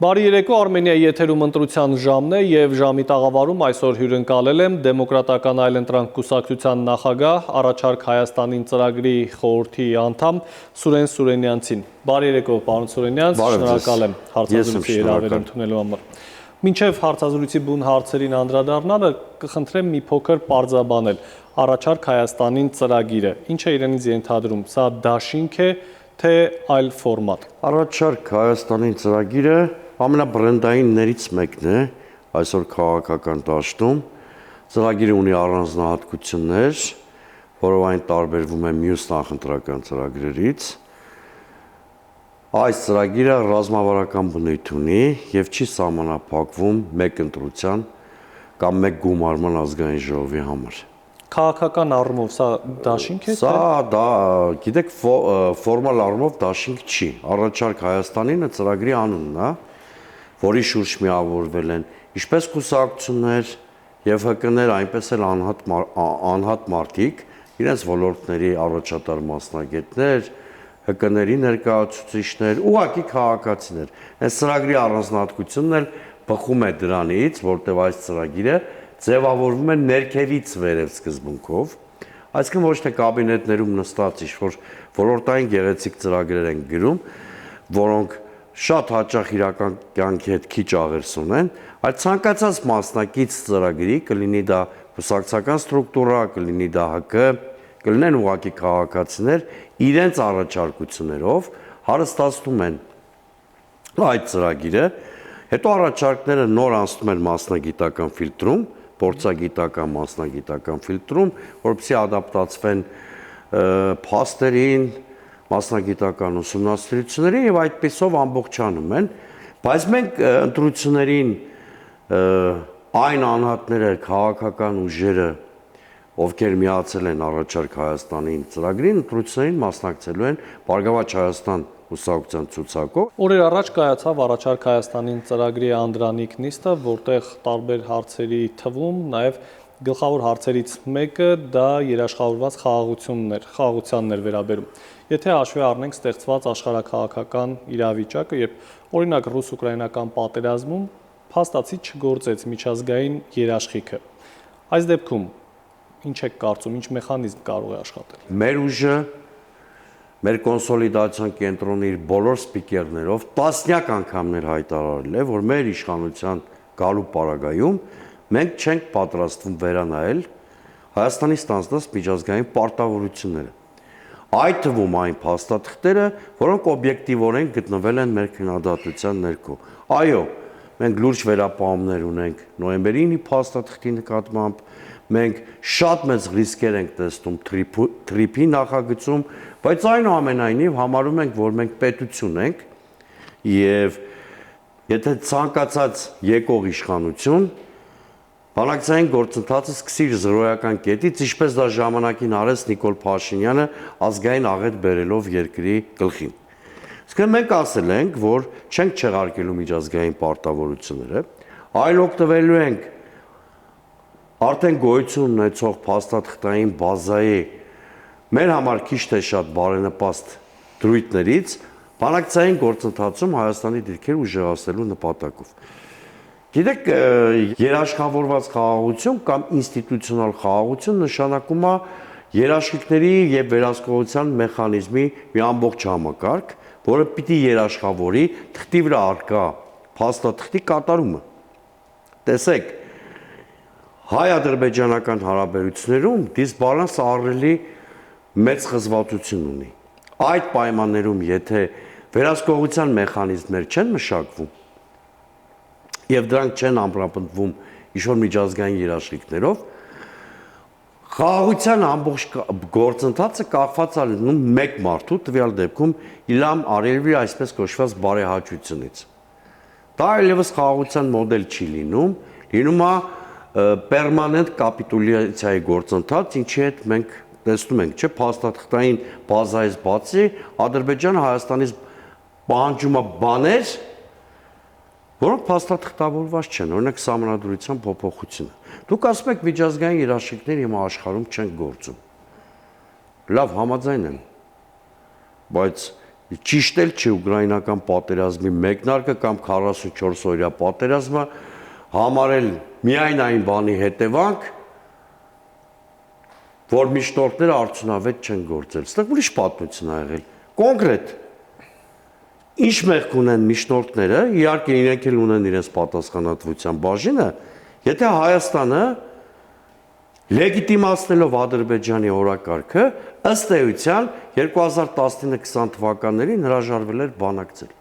Բարի երեկո, Արմենիայի եթերում ընտրության ժամն է և ժամի տաղավարում այսօր հյուրընկալել եմ Դեմոկրատական այլընտրանք կուսակցության նախագահ, առաջարկ Հայաստանին ծրագրի խորհրդի անդամ Սուրեն Սուրենյանցին։ Բարի երեկո, պարոն Սուրենյանց, շնորհակալ եմ հարցազրույցի հրավեր ընդունելու համար։ Մինչև հարցազրույցի բուն հարցերին անդրադառնալը կխնդրեմ մի փոքր պարզաբանել առաջարկ Հայաստանին ծրագիրը, ինչ է իրենից ենթադրում, սա դաշինք է, թե այլ ֆորմատ։ Առաջարկ Հայաստանին ծրագիրը ամենաբրենդայիններից մեկն է այսօր քաղաքական դաշտում։ Ծրագիրը ունի առանձնահատկություններ, որով այն տարբերվում է մյուս նախընտրական ծրագրերից։ Այս ծրագիրը ռազմավարական բնույթ ունի եւ չի սահմանափակվում մեկ ընտրության կամ մեկ գումարման ազգային ժողովի համար։ Քաղաքական առումով սա դաշինք է, թե? Սա գիտեք, ֆորմալ առումով դաշինք չի։ Առաջարկ Հայաստանինը ծրագրի անունն է, որի շուրջ միավորվել են ինչպես կուսակցություններ եւ ՀԿ-ներ, այնպես էլ անհատ մարդիկ, իրենց ոլորտների առաջատար մասնագետներ, ՀԿ-ների ներկայացուցիչներ, ուղղակի քաղաքացիներ։ Այս ծրագրի առանձնահատկությունն էլ բխում է դրանից, որտեղ այս ծրագիրը ձևավորվում է ներքևից վերև սկզբունքով, այսինքն ոչ թե կաբինետներում նստած ինչ-որ ոլորտային գեղեցիկ ծրագրեր են գրում, որոնք շատ հաճախ իրական կյանքի հետ քիչ աղերս ունեն, այլ ցանկացած մասնակից ծրագրի, կլինի դա կուսակցական ստրուկտուրա, կլինի դա ՀԿ, կլինեն ուղղակի քաղաքացիներ, իրենց առաջարկություններով հարստացնում են այդ ծրագիրը, հետո առաջարկները նոր անցնում են մասնագիտական ֆիլտրում, փորձագիտական, մասնագիտական ֆիլտրում, որպեսզի ադապտացվեն փաստերին, մասնագիտական ուսումնասիրություններին եւ այդպիսով ամբողջանում են, բայց մենք ընտրություններին այն անհատները, քաղաքական ուժերը, ովքեր միացել են առաջարկ Հայաստանին ծրագրին, ընտրություններին մասնակցելու են Բարգավաճ Հայաստան կուսակցության ցուցակով։ Օրեր առաջ կայացավ առաջարկ Հայաստանին ծրագրի անդրանիկ նիստը, որտեղ տարբեր հարցերի թվում նաև գլխավոր հարցերից մեկը դա երաշխավորված խաղաղությանն էր վերաբերում։ Եթե հաշվի առնենք ստեղծված աշխարհաքաղաքական իրավիճակը, երբ օրինակ ռուս-ուկրաինական պատերազմում փաստացի չգործեց միջազգային երաշխիքը, այս դեպքում ինչ եք կարծում, ինչ մեխանիզմ կարող է աշխատել։ Մեր ուժը, մեր կոնսոլիդացիոն կենտրոնի իր բոլոր սպիկերներով տասնյակ անգամներ հայտարարել է, որ մեր իշխանության գալու պարագայում մենք չենք պատրաստվում վերանայել Հայաստանի ստանձնած միջազգային պարտավորությունները։ Այդ թվում այն փաստաթղթերը, որոնք օբյեկտիվորեն գտնվել են մեր քննադատության ներքո։ Այո, մենք լուրջ վերապահումներ ունենք նոյեմբերի 9-ի փաստաթղթի նկատմամբ, մենք շատ մեծ ռիսկեր ենք տեսնում թրիփի նախագծում, բայց այնուամենայնիվ համարում ենք, որ մենք պետություն ենք եւ եթե ցանկացած եկող իշխանություն բանակցային գործընթացը սկսի իր զրոյական կետից, ինչպես դա ժամանակին արեց Նիկոլ Փաշինյանը ազգային աղետ բերելով երկրի գլխին։ Իսկ մենք ասել ենք, որ չենք չեղարկելու միջազգային պարտավորությունները, այլ օգտվելու ենք արդեն գոյություն ունեցող փաստաթղթային բազայի մեր համար քիչ թե շատ բարենպաստ դրույթներից բանակցային գործընթացում Հայաստանի դիրքերը ուժեղացնելու նպատակով։ Գիտեք, երաշխավորված խաղաղություն կամ ինստիտուցիոնալ խաղաղություն նշանակում է երաշխիքների եւ վերահսկողության մեխանիզմի մի ամբողջ համակարգ, որը պիտի երաշխավորի թղթի վրա առկա փաստաթղթի կատարումը։ Տեսեք, հայ-ադրբեջանական հարաբերություններում դիսբալանսը ահռելի մեծ խզվածություն ունի։ Այդ պայմաններում, եթե վերահսկողության մեխանիզմներ չեն մշակվում եւ դրանք չեն ամրապնդվում ինչ-որ միջազգային երաշխիքներով, խաղաղության ամբողջ գործընթացը կախված է լինում մեկ մարդու, տվյալ դեպքում Իլհամ Ալիևի այսպես կոչված բարեհաճությունից։ Դա այլևս խաղաղության մոդել չի լինում, լինում է պերմանենտ կապիտուլյացիայի գործընթաց, ինչի հետ մենք տեսնում ենք, չէ, փաստաթղթային բազայից բացի Ադրբեջանը Հայաստանից պահանջում է բաներ, որոնք փաստաթղթավորված չեն, օրինակ սահմանադրության փոփոխությունը։ Դուք ասում եք միջազգային երաշխիքներ հիմա աշխարհում չեն գործում։ Լավ, համաձայն եմ, բայց Ճիշտ էլ չի ուկրաինական պատերազմի մեկնարկը կամ 44 օրյա պատերազմը համարել միայն այն բանի հետևանք, որ միջնորդները արդյունավետ չեն գործել։ Ստեղ ուրիշ պատմություն ա եղել։ Կոնկրետ ինչ մեղք ունեն միջնորդները, իհարկե իրենք էլ ունեն իրենց պատասխանատվության բաժինը, եթե Հայաստանը լեգիտիմացնելով Ադրբեջանի օրակարգը, ըստ էության 2019-20 թվականներին հրաժարվել էր բանակցել։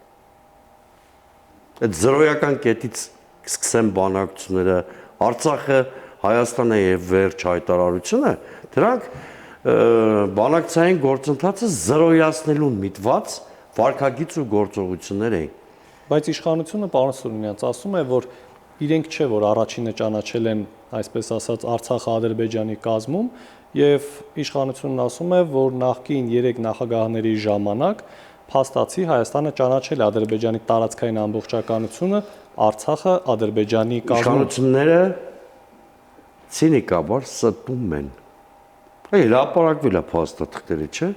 Այդ զրոյական կետից սկսեն բանակցությունները, Արցախը, Հայաստանը եւ վերջ հայտարարությունը, դրանք բանակցային գործընթացը զրոյացնելուն միտված վարկագիծ ու գործողություններ էին։ Բայց իշխանությունը պարոն Սուրինյանց ասում է, որ իրենք չէ, որ առաջինը ճանաչել են, այսպես ասած, Արցախը Ադրբեջանի կազմում, եւ իշխանությունն ասում է, որ նախկին 3 նախագահների ժամանակ փաստացի Հայաստանը ճանաչել է Ադրբեջանի տարածքային ամբողջականությունը, Արցախը Ադրբեջանի կազմում։ Իշխանությունները ցինիկաբար ստում են։ Այ հրապարակվել է փաստաթղթերը, չէ՞,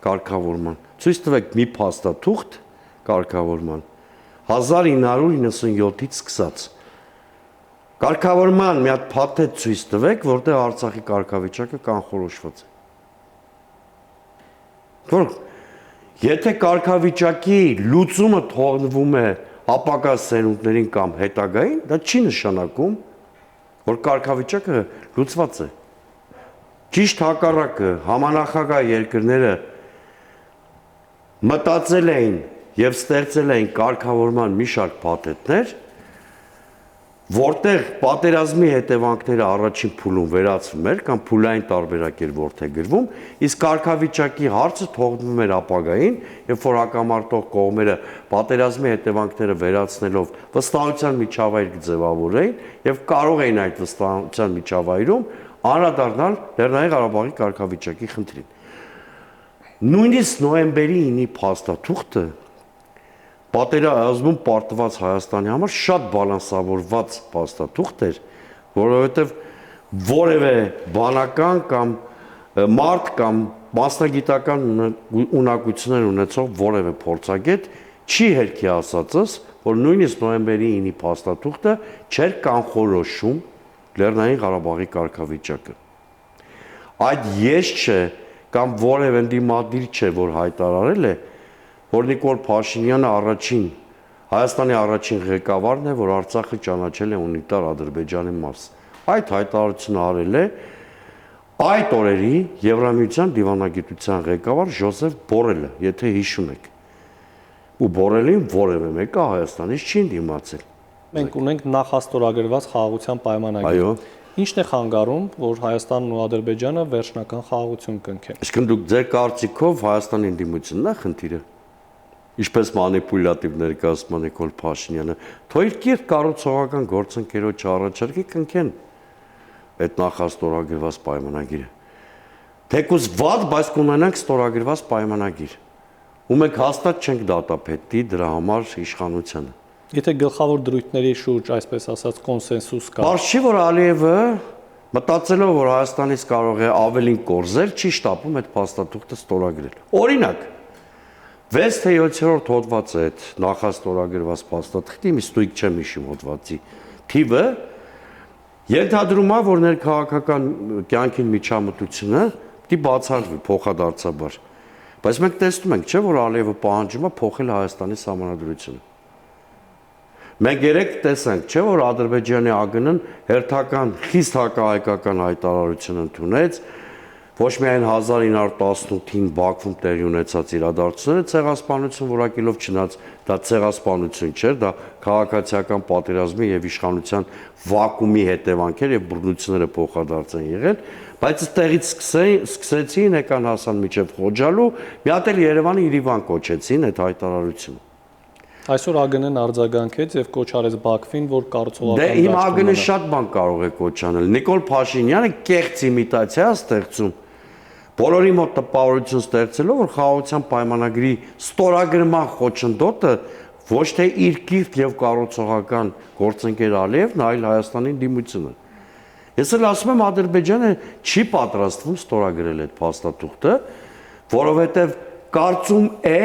կարգավորման։ Ցույց տվեք մի փաստաթուղթ կարգավորման 1997-ից սկսած։ Կարգավորման մի հատ փաթեթ ցույց տվեք, որտեղ Արցախի կարգավիճակը կանխորոշված է։ Որ եթե կարգավիճակի լուծումը թողնվում է ապակա սերունդներին կամ հետագային, դա չի նշանակում, որ կարգավիճակը լուծված է։ Ճիշտ հակառակը, համանախագահ երկրները մտածել էին եւ ստեղծել էին կարգավորման մի շարք փաթեթներ, որտեղ պատերազմի հետևանքները առաջին փուլում վերացվում էր կամ փուլային տարբերակ էր որդեգրվում, իսկ կարգավիճակի հարցը թողնվում էր ապագային, երբ որ հակամարտող կողմերը պատերազմի հետևանքները վերացնելով վստահության միջավայր կձևավորեին եւ կարող էին այդ վստահության միջավայրում անդրադառնալ Լեռնային Ղարաբաղի կարգավիճակի խնդրին։ Նույնիսկ նոյեմբերի 9-ի փաստաթուղթը պատերազմում պարտված Հայաստանի համար շատ բալանսավորված փաստաթուղթ էր, որովհետև որևէ բանական կամ մարդ կամ մասնագիտական ունակություններ ունեցող որևէ փորձագետ չի հերքի ասածս, որ նույնիսկ նոյեմբերի 9-ի փաստաթուղթը չէր կանխորոշում Լեռնային Ղարաբաղի կարգավիճակը։ Այդ ես չէ կամ որևէ դիմադիր չէ, որ հայտարարել է, որ Նիկոլ Փաշինյանը Հայաստանի առաջին ղեկավարն է, որ Արցախը ճանաչել է ունիտար Ադրբեջանի մաս։ Այդ հայտարարությունը արել է այդ օրերի Եվրամիության դիվանագիտության ղեկավար Ժոզեֆ Բորելը, եթե հիշում եք։ Ու Բորելին որևէ մեկը Հայաստանից չի դիմացել։ Մենք ունենք նախաստորագրված խաղաղության պայմանագիր։ Այո։ Ինչն է խանգարում, որ Հայաստանն ու Ադրբեջանը վերջնական խաղաղություն կնքեն։ Իսկ դուք ձեր կարծիքով Հայաստանի դիմությունն է խնդիրը։ Ինչպես մանիպուլյատիվ ներկայացնում է Նիկոլ Փաշինյանը, թող իր կիրթ կառուցողական գործընկերոջ առաջարկի կնքեն այդ նախաստորագրված պայմանագիրը։ Թեկուզ վատ, բայց կունենանք ստորագրված պայմանագիր։ Ու մենք հաստատ չենք դատապետի դրա համար իշխանությանը։ Եթե գլխավոր դրույթների շուրջ, այսպես ասած, կոնսենսուս կա։ Բարձ չի, որ Ալիևը մտածելով, որ Հայաստանից կարող է ավելին կորզել, չի շտապում այդ փաստաթուղթը ստորագրել։ Օրինակ, 6 թե 7-րդ հոդվածը այդ նախաստորագրված փաստաթղթի, մի ստույգ չեմ հիշում հոդվածի թիվը, ենթադրում է, որ ներքաղաքական կյանքին միջամտությունը պիտի բացառվի փոխադարձաբար։ Բայց մենք տեսնում ենք, չէ՞, որ Ալիևը պահանջում է փոխել Հայաստանի սահմանադրությունը։ Մենք երեք տեսանք, չէ՞ որ Ադրբեջանի ԱԳՆ-ն հերթական խիստ հակահայկական հայտարարություն ընդունեց, ոչ միայն 1918-ին Բաքվում տեղի ունեցած իրադարձությունները ցեղասպանություն որակելով չնայած դա ցեղասպանություն չէր, դա քաղաքացիական պատերազմի եւ իշխանության վակուումի հետևանքեր եւ բռնությունները փոխադարձ են եղել, բայց այդտեղից սկսեցին եկան հասան միջև Խոջալու, մի հատ էլ Երևանի Իրիվան կոչեցին այդ հայտարարությունը։ Այսօր ԱԳՆ-ն արձագանքեց եւ կոչ արեց Բաքվին, որ կառուցողական դե իմ ԱԳՆ-ը շատ բան կարող է կոչ անել։ Նիկոլ Փաշինյանը կեղծ իմիտացիա է ստեղծում։ Բոլորի մոտ տպավորություն ստեղծելով, որ խաղաղության պայմանագրի ստորագրման խոչընդոտը ոչ թե իր կիրթ եւ կառուցողական գործընկեր Ալիևն, այլ Հայաստանի դիմությունը։ Ես էլ ասում եմ Ադրբեջանը չի պատրաստվում ստորագրել այդ փաստաթուղթը, որովհետեւ կարծում է,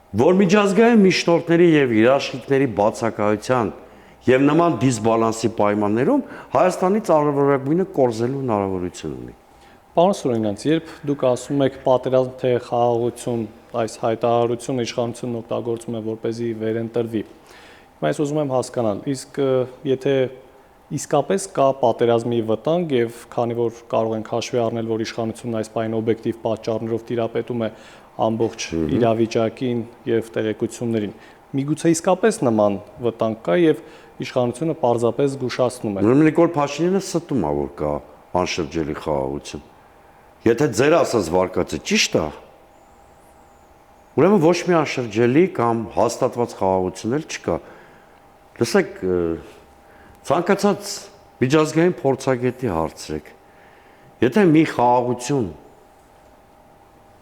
որ միջազգային միջնորդների եւ երաշխիքների բացակայության եւ նման դիսբալանսի պայմաններում Հայաստանից արևորագույնը կորզելու հնարավորություն ունի։ Պարոն Սուրենյանց, երբ դուք ասում եք պատերազմ թե խաղաղություն, այս հայտարարությունը իշխանությունն օգտագործում է որպեսզի վերընտրվի, ես ուզում եմ հասկանալ, իսկ եթե իսկապես կա պատերազմի վտանգ եւ քանի որ կարող ենք հաշվի առնել, որ իշխանությունն այս պայն օբյեկտիվ պատճառներով տիրապետում է ամբողջ իրավիճակին եւ տեղեկություններին, միգուցե իսկապես նման վտանգ կա եւ իշխանությունը պարզապես զգուշացնում է։ Ուրեմն Նիկոլ Փաշինյանը ստում է, որ կա անշրջելի խաղաղություն։ Եթե ձեր ասած վարկածը ճիշտ է, ուրեմն ոչ մի անշրջելի կամ հաստատված խաղաղություն էլ չկա։ Լսեք, ցանկացած միջազգային փորձագետի հարցրեք։ Եթե մի խաղաղություն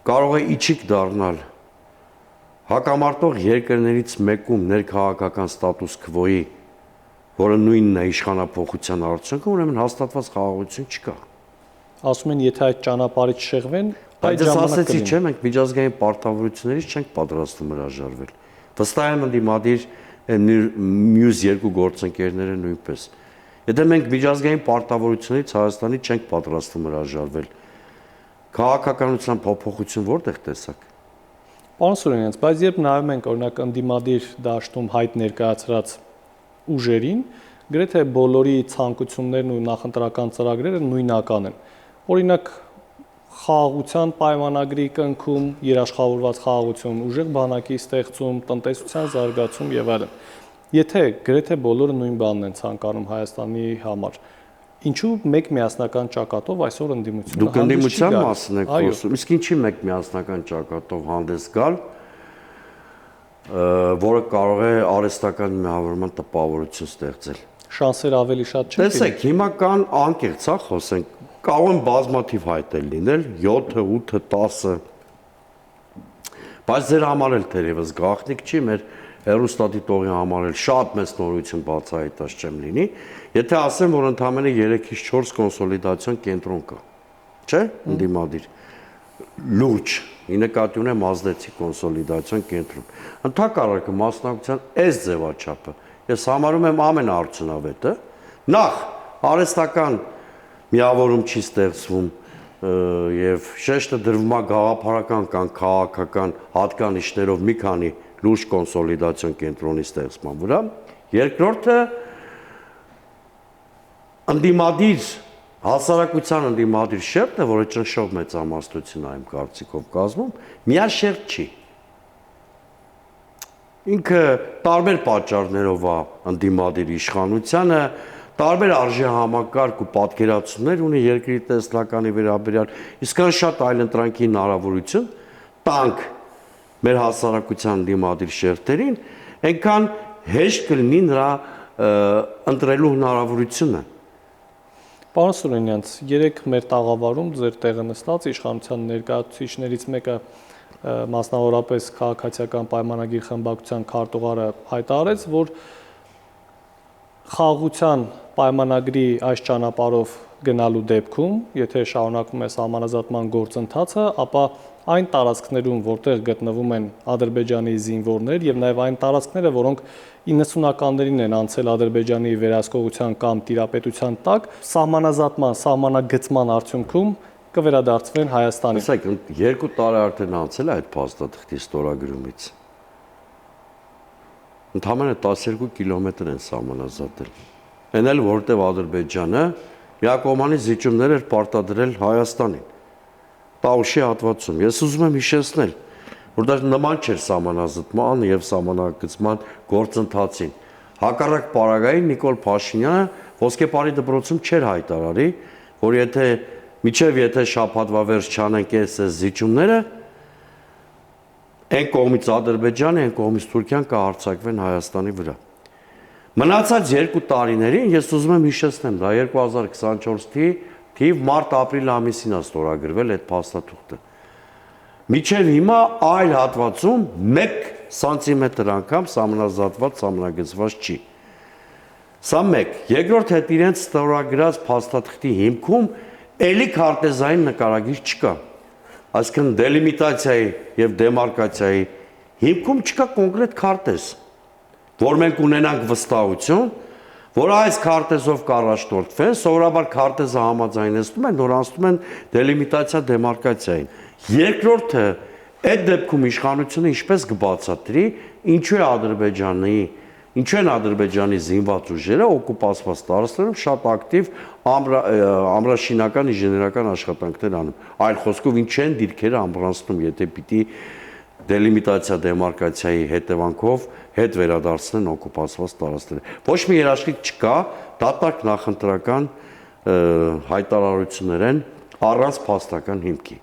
կարող է իջիկ դառնալ հակամարտող երկրներից մեկում ներքաղաքական ստատուս քվոյի, որը նույնն է իշխանափոխության արդյունքը, ուրեմն հաստատված խաղաղություն չկա։ Ասում են, եթե այդ ճանապարհից շեղվեն, այդ ժամանակ կլինի։ Չէ, մենք միջազգային պարտավորություններից չենք պատրաստվում հրաժարվել։ Վստահ եմ ընդդիմադիր մյուս երկու գործընկերները նույնպես։ Եթե մենք միջազգային պարտավորություններից Հայաստանի չենք պատրաստվում հրաժարվել, քաղաքականության փոփոխություն որտեղ տեսակ։ Պարոն Սուրենյանց, բայց երբ նայում ենք օրինակ ընդդիմադիր դաշտում հայտ ներկայացրած ուժերին, գրեթե բոլորի ցանկություններն ու նախընտրական ծրագրերը նույնական են։ Օրինակ խաղաղության պայմանագրի կնքում, երաշխավորված խաղաղություն, ուժեղ բանակի ստեղծում, տնտեսության զարգացում եւ այլն։ Եթե գրեթե բոլորը նույն բանն են ցանկանում Հայաստանի համար, ինչու մեկ միասնական ճակատով այսօր ընդդիմությունը դուք ընդդիմության մասն եք խոսում, իսկ ինչի մեկ միասնական ճակատով հանդես գալ, որը կարող է արհեստական միավորման տպավորություն ստեղծել։ Շանսերը ավելի շատ չեն։ Տեսեք, հիմա կան անկեղծ, խոսենք, կարող են բազմաթիվ հայտեր լինել, 7, 8, 10, բայց ձեր համար էլ թերևս գաղտնիք չի, մեր հեռուստադիտողի համար էլ շատ մեծ նորություն բացահայտած չեմ լինի, եթե ասեմ, որ ընդամենը 3-ից 4 կոնսոլիդացիոն կենտրոն կա, չէ՞, ընդդիմադիր, լուրջ, ի նկատի ունեմ ազդեցիկ կոնսոլիդացիոն կենտրոն, ընդհակառակը մասնակցության այս ձևաչափը, ես համարում եմ ամենաարդյունավետը, նախ արհեստական միավորում չի ստեղծվում եւ շեշտը դրվում է գաղափարական կամ քաղաքական հատկանիշներով մի քանի լուրջ կոնսոլիդացիոն կենտրոնի ստեղծման վրա։ Երկրորդը ընդդիմադիր հասարակության ընդդիմադիր շերտը, որը ճնշող մեծամասնություն է իմ կարծիքով կազմում, միաշերտ չի։ Ինքը տարբեր պատճառներով է ընդդիմադիր իշխանությանը, տարբեր արժեհամակարգ ու պատկերացումներ ունի երկրի տեսլականի վերաբերյալ, իսկան շատ այլընտրանքի հնարավորություն տանք մեր հասարակության ընդդիմադիր շերտերին, այնքան հեշտ կլինի նրա ընտրելու հնարավորությունը։ Պարոն Սուրենյանց, երեք մեր տաղավարում ձեր տեղը նստած իշխանության ներկայացուցիչներից մեկը մասնավորապես քաղաքացիական պայմանագիր խմբակցության քարտուղարը հայտարարեց, որ խաղաղության պայմանագրի այս ճանապարհով գնալու դեպքում, եթե շարունակվում է սահմանազատման գործընթացը, ապա այն տարածքներում, որտեղ գտնվում են Ադրբեջանի զինվորներ եւ նաեւ այն տարածքները, որոնք 90-ականներին են անցել Ադրբեջանի վերահսկողության կամ տիրապետության տակ, սահմանազատման, սահմանագծման արդյունքում կվերադարձվեն Հայաստանին։ Տեսեք, 2 տարի արդեն անցել է այդ փաստաթղթի ստորագրումից։ Ընդամենը 12 կիլոմետր են սահմանազատել։ Այն էլ որտեղ Ադրբեջանը միակողմանի զիջումներ էր պարտադրել Հայաստանին։ Տաուշի հատվածում։ Ես ուզում եմ հիշեցնել, որ դա նման չէր սահմանազատման եւ սահմանագծման գործընթացին։ Հակառակ պարագային Նիկոլ Փաշինյանը ոսկեպարի դպրոցում չէր հայտարարի, որ եթե շաբաթվա վերջ չանենք այս զիջումները, այն կողմից Ադրբեջանը, այն կողմից Թուրքիան կհարձակվեն Հայաստանի վրա։ Մնացած 2 տարիներին ես ուզում եմ հիշեցնեմ, դա 2024 թիվ մարտ-ապրիլ ամիսին է ստորագրվել այդ փաստաթուղթը։ Մինչև հիմա այլ հատվածում 1 սանտիմետր անգամ սահմանազատված, սահմանագծված չի։ Սա մեկ։ Երկրորդ հետ իրենց ստորագրած փաստաթղթի հիմքում էլի քարտեզային նկարագիր չկա։ Այսինքն դելիմիտացիայի եւ դեմարկացիայի հիմքում չկա կոնկրետ քարտեզ, որ մենք ունենանք վստահություն, որ այս քարտեզով կառաջնորդվեն, սովորաբար քարտեզը համաձայնեցնում են, նորանցնում են դելիմիտացիա դեմարկացիային։ Երկրորդը, այդ դեպքում իշխանությունը ինչպես կբացատրի, ինչու են Ադրբեջանի զինված ուժերը օկուպացված տարածքներում շատ ակտիվ ամրաշինական ինժեներական աշխատանքներ անում։ Այլ խոսքով, ինչ են դիրքերը ամբրանցնում, եթե պիտի դելիմիտացիա դեմարկացիայի հետևանքով հետ վերադարձնեն օկուպացված տարածքները։ Ոչ մի երաշխիք չկա, դատարկ նախընտրական հայտարարություններ են առանց փաստական հիմքի։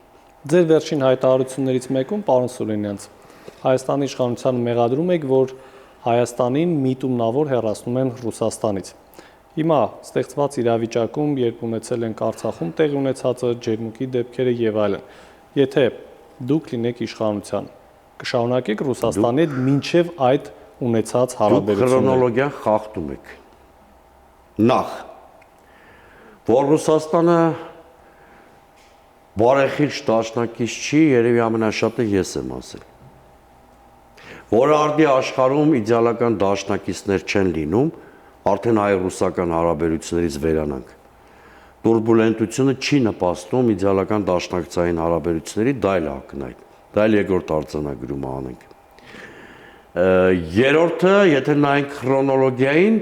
Ձեր վերջին հայտարարություններից մեկում, պարոն Սուրենյանց, Հայաստանի իշխանությանը մեղադրում եք, որ Հայաստանին միտումնավոր հեռացնում են Ռուսաստանից։ Հիմա ստեղծված իրավիճակում, երբ ունեցել ենք Արցախում տեղի ունեցածը, ջերմուկի դեպքերը եւ այլն, եթե դուք լինեք իշխանության, կշարունակեք Ռուսաստանի հետ մինչև այդ ունեցած հարաբերությունները։ Քրոնոլոգիան խախտում եք։ Նախ, որ Ռուսաստանը բարեխիղճ դաշնակից չի, երևի ամենաշատը ես եմ ասել։ Որ արդի աշխարհում իդեալական դաշնակիցներ չեն լինում, արդեն հայ-ռուսական հարաբերություններից վերանանք։ Տուրբուլենտությունը չի նպաստում իդեալական դաշնակցային հարաբերությունների, դա էլ ակնհայտ։ Դա էլ երկրորդ արձանագրումը անենք։ Երրորդը, եթե նայենք քրոնոլոգիային,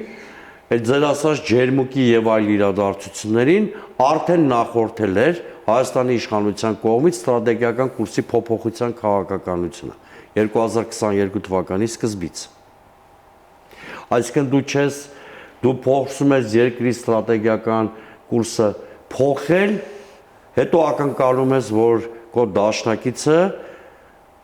այդ ձեր ասած ջերմուկի եւ այլ իրադարձություններին արդեն նախորդել էր Հայաստանի իշխանության կողմից ստրատեգիական կուրսի փոփոխության քաղաքականությունը 2022 թվականի սկզբից։ Այսինքն դու փոխում ես երկրի ստրատեգիական կուրսը փոխել, հետո ակնկալում ես, որ քո դաշնակիցը,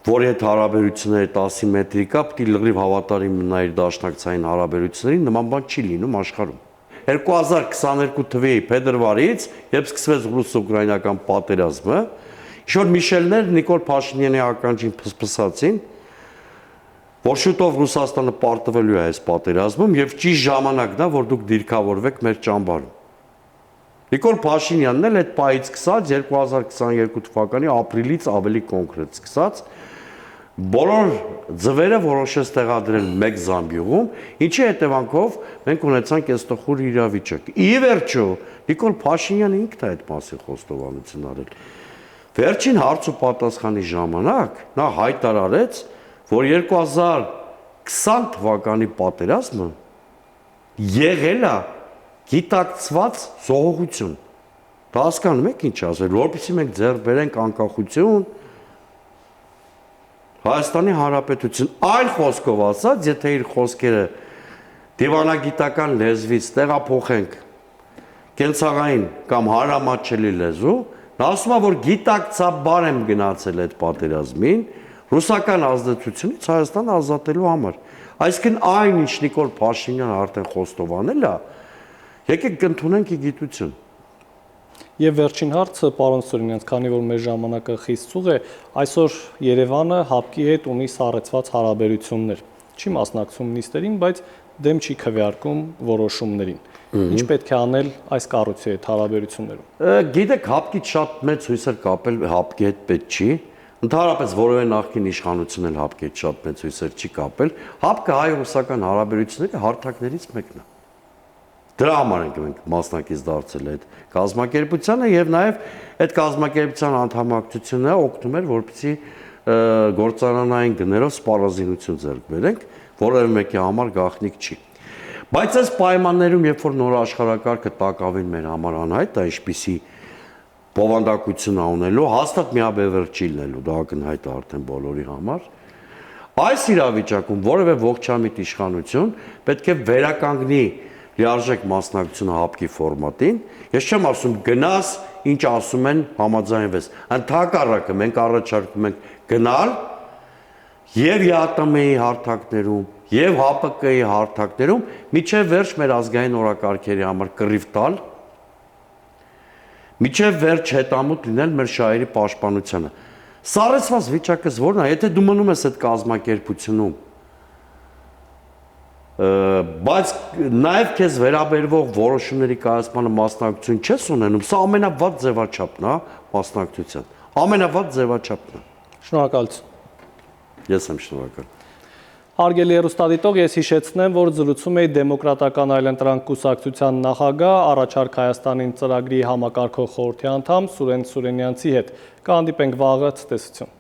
որի հետ հարաբերությունները 10 մետրի կա, պիտի լրիվ հավատարիմ մնա իր դաշնակցային հարաբերություններին, նման բան չի լինում աշխարհում։ 2022 թվականի փետրվարից, երբ սկսվեց ռուս-ուկրաինական պատերազմը, ինչ-որ Միշելներ Նիկոլ Փաշինյանի ականջին փսփսացին, որ շուտով Ռուսաստանը պարտվելու է այս պատերազմում եւ ճիշտ ժամանակն է, որ դուք դիրքավորվեք մեր ճամբարում։ Նիկոլ Փաշինյանն էլ այդ պահից սկսած 2022 թվականի ապրիլից ավելի կոնկրետ սկսած բոլոր ձվերը որոշեց տեղադրել մեկ զամբյուղում, ինչի հետևանքով մենք ունեցանք այս տխուր իրավիճակ։ Ի վերջո, Նիկոլ Փաշինյանը ինքն է այդ մասի խոստովանություն արել։ Վերջին հարց ու պատասխանի ժամանակ նա հայտարարեց, որ 2020 թվականի պատերազմը եղել է գիտակցված զոհողություն։ Դա հասկանում եք ինչ ասել, որպեսզի մենք ձեռք բերենք անկախություն Հայաստանի Հանրապետություն, այլ խոսքով ասած, եթե իր խոսքերը դիվանագիտական լեզվից տեղափոխենք կենցաղային կամ հարամատչելի լեզու, նա ասում է, որ գիտակցաբար եմ գնացել այդ պատերազմին ռուսական ազդեցությունից Հայաստանը ազատելու համար։ Այսինքն այն, ինչ Նիկոլ Փաշինյանը արդեն խոստովանել է, եկեք կընդունենք ի գիտություն։ Եվ վերջին հարցը, պարոն Սուրենյանց, քանի որ մեր ժամանակը խիստ ծուղ է, այսօր Երևանը ՀԱՊԿ-ի հետ ունի սառեցված հարաբերություններ։ Չի մասնակցում նիստերին, բայց դեմ չի քվեարկում որոշումներին։ Ինչ պետք է անել այս կառույցի հետ հարաբերություններում։ Գիտեք, ՀԱՊԿ-ից շատ մեծ հույսեր կապել ՀԱՊԿ-ի հետ պետք չի։ Ընդհանրապես որևէ նախկին իշխանություն էլ ՀԱՊԿ-ի հետ շատ մեծ հույսեր չի կապել։ ՀԱՊԿ-ը հայ-ռուսական հարաբերությունների հարթակներից մեկն է։ Դրա համար ենք մենք մասնակից դարձել այդ կազմակերպությանը եւ նաեւ այդ կազմակերպության անդամակցությունը օգնում էր, որպեսզի գործարանային գներով սպառազինություն ձեռք բերենք, որևէ մեկի համար գաղտնիք չի։ Բայց այս պայմաններում, երբ որ նոր աշխարհակարգը տակավին մեր համար անհայտ է, ինչպիսի բովանդակություն ունելու, հաստատ միաբևեռ չի լինելու, դա ակնհայտ է արդեն բոլորի համար։ Այս իրավիճակում որևէ ողջամիտ իշխանություն պետք է վերականգնի լիարժեք մասնակցությունը ՀԱՊԿ-ի ֆորմատին, ես չեմ ասում գնաս, ինչ ասում են համաձայնվես, ընդհակառակը մենք առաջարկում ենք գնալ եւ ԵԱՏՄ-ի հարթակներում, եւ ՀԱՊԿ-ի հարթակներում, միջև վերջ մեր ազգային օրակարգերի համար կռիվ տալ, միջև վերջ հետամուտ լինել մեր շահերի պաշտպանությանը։ Սառեցված վիճակս որն է, եթե դու մնում ես այդ կազմակերպությունում, բայց նաև քեզ վերաբերվող որոշումների կայացմանը մասնակցություն չես ունենում, սա ամենավատ ձևաչափն է մասնակցության, ամենավատ ձևաչափն է։ Շնորհակալություն։ Ես եմ շնորհակալ։ Հարգելի հեռուստադիտող, ես հիշեցնեմ, որ զրուցում էի Դեմոկրատական այլընտրանք կուսակցության նախագահ, առաջարկ Հայաստանին ծրագրի համակարգող խորհրդի անդամ Սուրեն Սուրենյանցի հետ։ Կհանդիպենք վաղը, ցտեսություն։